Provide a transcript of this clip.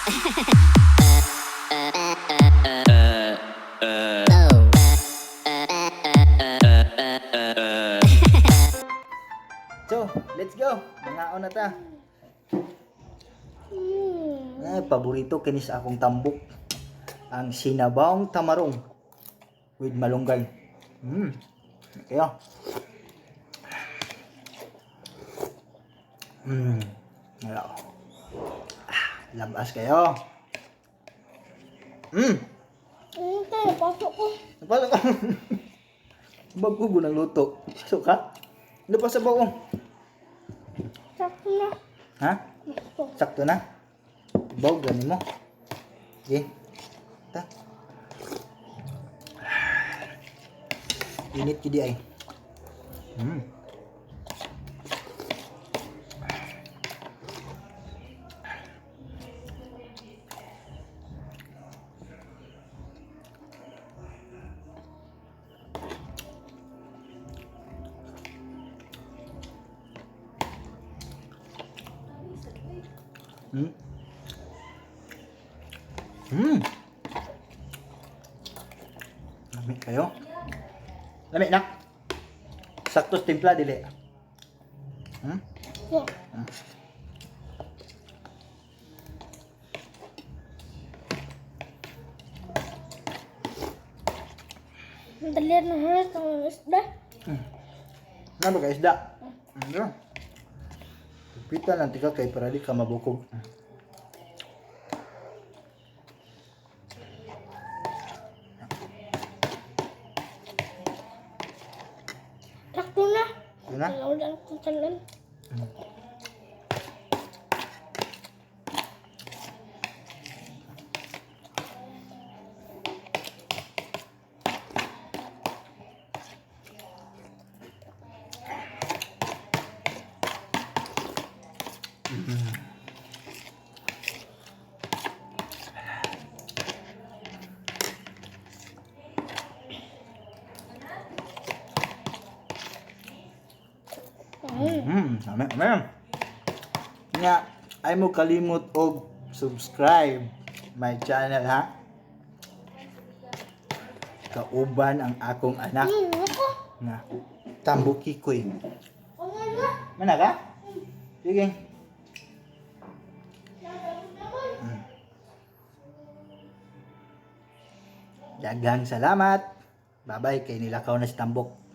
So, let's go. Mangaon na ta. Paborito kinis akong tambok. Ang sinabawang tamarong with malunggay. Kaya. Wala. Labas kayo. Tayo, pasok ko. Napasok ka. Bago ko ng luto. Pasok ka? Ano pa sa baong? Sakto na. Ha? Gusto. Sakto na? Baw, ganin mo. Okay. Ta. Init kidi ay. Lamig kayo. Lamig na. Sakto timpla dili. Yeah. Dalir na halos ang isda. Ano ka isda? Ano? Pita lang tika kay para di ka mabukog. Sakto na. Yun na? Wala na kong talan. Amen. Nga, ay mo kalimot og subscribe my channel ha. Kauban ang akong anak Ako. nga Tambuki Koy. Ano na? Mana ka? Sige. Daghang salamat. Bye-bye kay nilakaw na si Tambok.